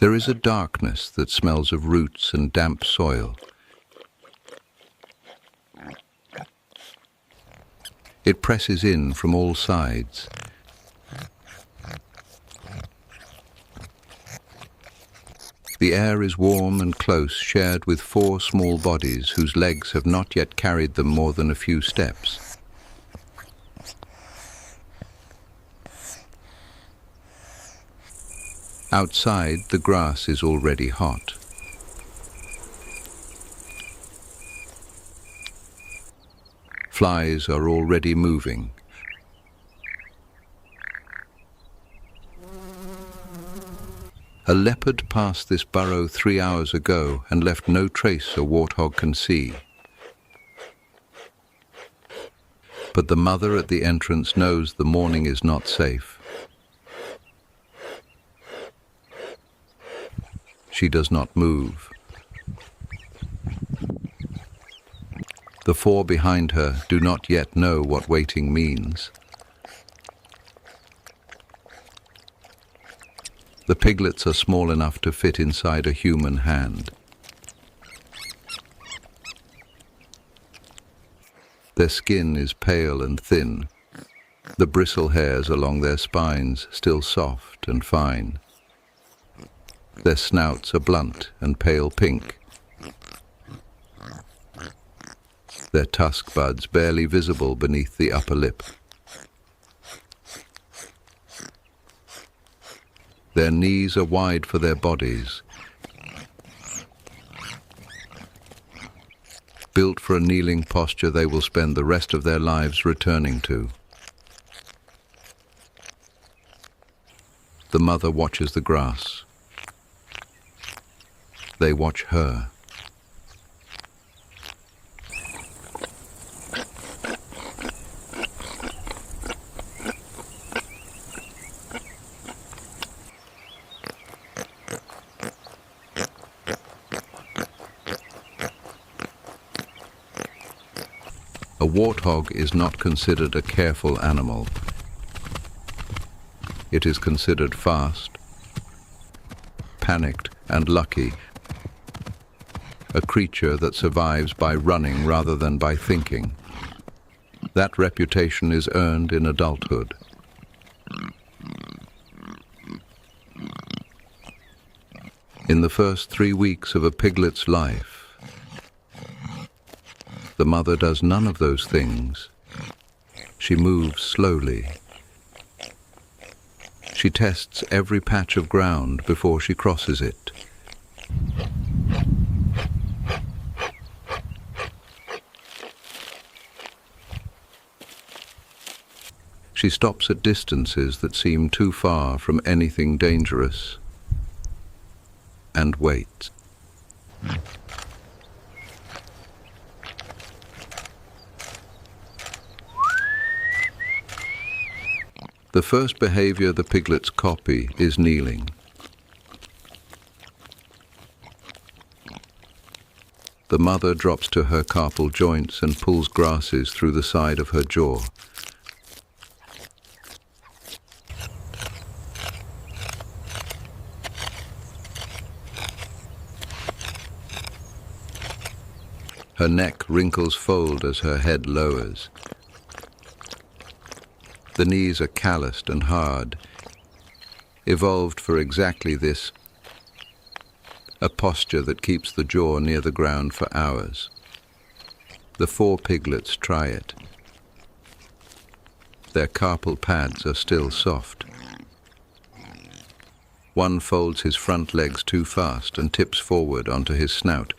There is a darkness that smells of roots and damp soil. It presses in from all sides. The air is warm and close, shared with 4 small bodies whose legs have not yet carried them more than a few steps. Outside, the grass is already hot. Flies are already moving. A leopard passed this burrow 3 hours ago and left no trace a warthog can see. But the mother at the entrance knows the morning is not safe. She does not move. The 4 behind her do not yet know what waiting means. The piglets are small enough to fit inside a human hand. Their skin is pale and thin, the bristle hairs along their spines still soft and fine. Their snouts are blunt and pale pink. Their tusk buds barely visible beneath the upper lip. Their knees are wide for their bodies, built for a kneeling posture they will spend the rest of their lives returning to. The mother watches the grass. They watch her. A warthog is not considered a careful animal. It is considered fast, panicked, and lucky. A creature that survives by running rather than by thinking. That reputation is earned in adulthood. In the first 3 weeks of a piglet's life, the mother does none of those things. She moves slowly. She tests every patch of ground before she crosses it. She stops at distances that seem too far from anything dangerous and waits. The first behavior the piglets copy is kneeling. The mother drops to her carpal joints and pulls grasses through the side of her jaw. Her neck wrinkles fold as her head lowers. The knees are calloused and hard, evolved for exactly this, a posture that keeps the jaw near the ground for hours. The 4 piglets try it. Their carpal pads are still soft. One folds his front legs too fast and tips forward onto his snout.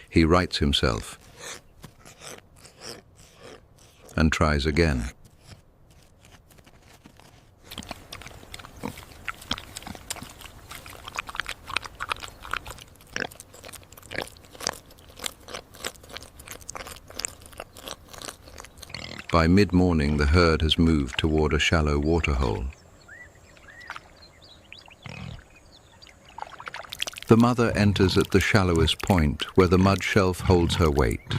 He rights himself and tries again. By mid-morning, the herd has moved toward a shallow waterhole. The mother enters at the shallowest point, where the mud shelf holds her weight.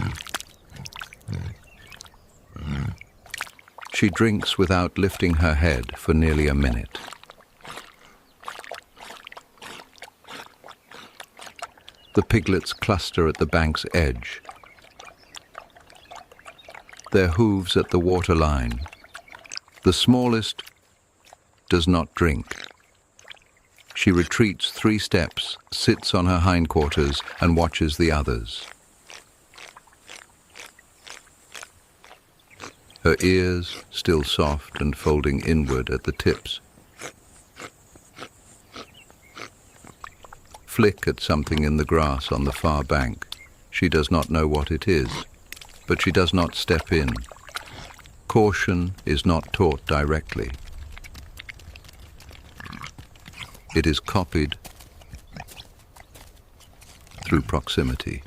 She drinks without lifting her head for nearly a minute. The piglets cluster at the bank's edge, their hooves at the waterline. The smallest does not drink. She retreats 3 steps, sits on her hindquarters, and watches the others. Her ears still soft and folding inward at the tips. Flick at something in the grass on the far bank. She does not know what it is, but she does not step in. Caution is not taught directly. It is copied through proximity.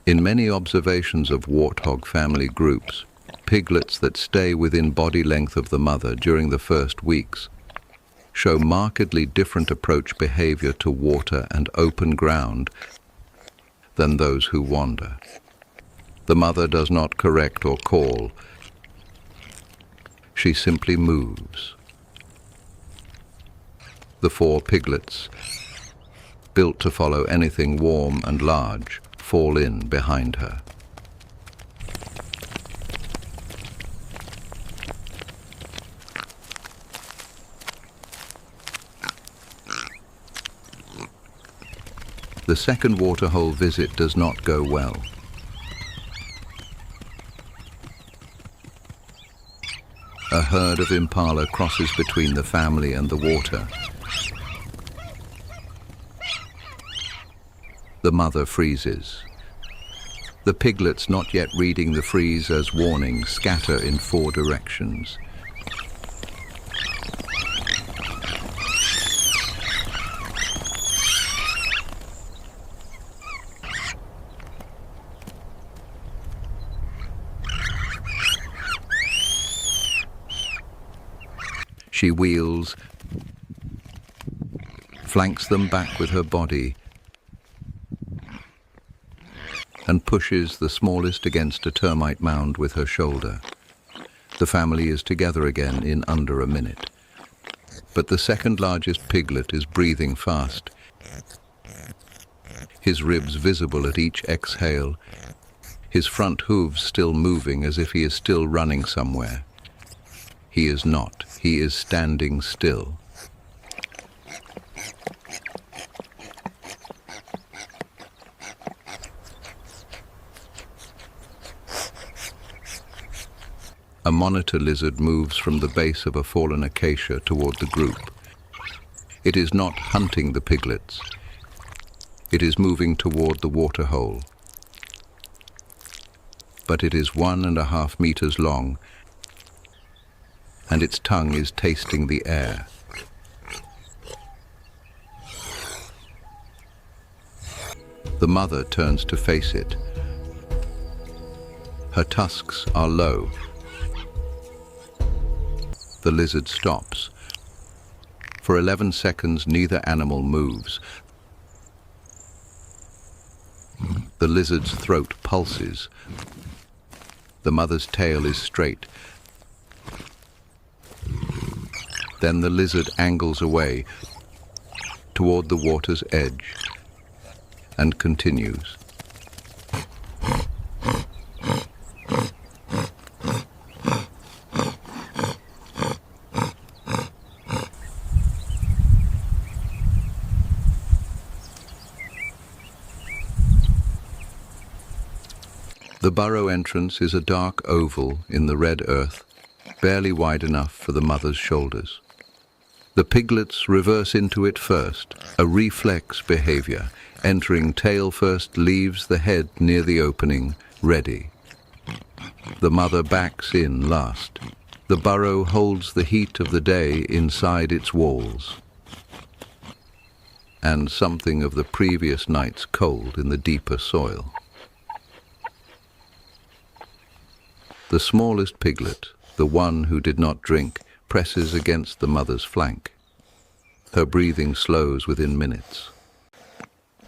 In many observations of warthog family groups, piglets that stay within body length of the mother during the first weeks show markedly different approach behavior to water and open ground than those who wander. The mother does not correct or call. She simply moves. The 4 piglets, built to follow anything warm and large, fall in behind her. The second waterhole visit does not go well. A herd of impala crosses between the family and the water. The mother freezes. The piglets, not yet reading the freeze as warning, scatter in 4 directions. She wheels, flanks them back with her body, and pushes the smallest against a termite mound with her shoulder. The family is together again in under a minute. But the second largest piglet is breathing fast, his ribs visible at each exhale, his front hooves still moving as if he is still running somewhere. He is not. He is standing still. A monitor lizard moves from the base of a fallen acacia toward the group. It is not hunting the piglets. It is moving toward the waterhole. But it is 1.5 meters long, and its tongue is tasting the air. The mother turns to face it. Her tusks are low. The lizard stops. For 11 seconds, neither animal moves. The lizard's throat pulses. The mother's tail is straight. Then the lizard angles away toward the water's edge and continues. The burrow entrance is a dark oval in the red earth, barely wide enough for the mother's shoulders. The piglets reverse into it first, a reflex behavior. Entering tail first leaves the head near the opening, ready. The mother backs in last. The burrow holds the heat of the day inside its walls, and something of the previous night's cold in the deeper soil. The smallest piglet, the one who did not drink, presses against the mother's flank. Her breathing slows within minutes.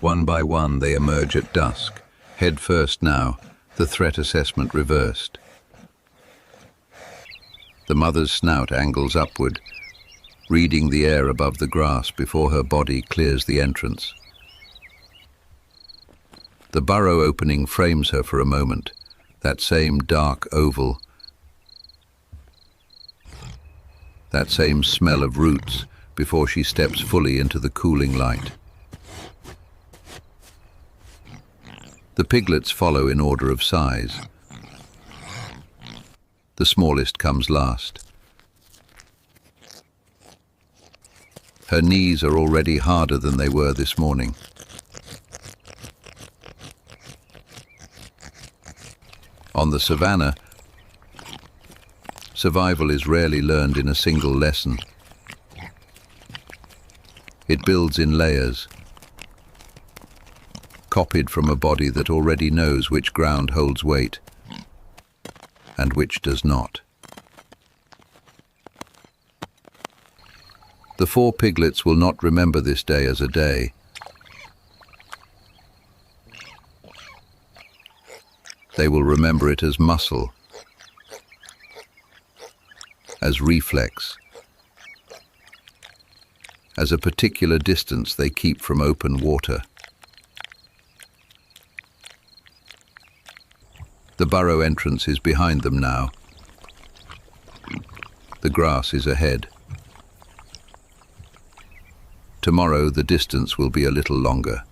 One by one they emerge at dusk. Head first now, the threat assessment reversed. The mother's snout angles upward, reading the air above the grass before her body clears the entrance. The burrow opening frames her for a moment, that same dark oval, that same smell of roots before she steps fully into the cooling light. The piglets follow in order of size. The smallest comes last. Her knees are already harder than they were this morning. On the savanna, survival is rarely learned in a single lesson. It builds in layers, copied from a body that already knows which ground holds weight and which does not. The 4 piglets will not remember this day as a day. They will remember it as muscle, as reflex, as a particular distance they keep from open water. The burrow entrance is behind them now. The grass is ahead. Tomorrow the distance will be a little longer.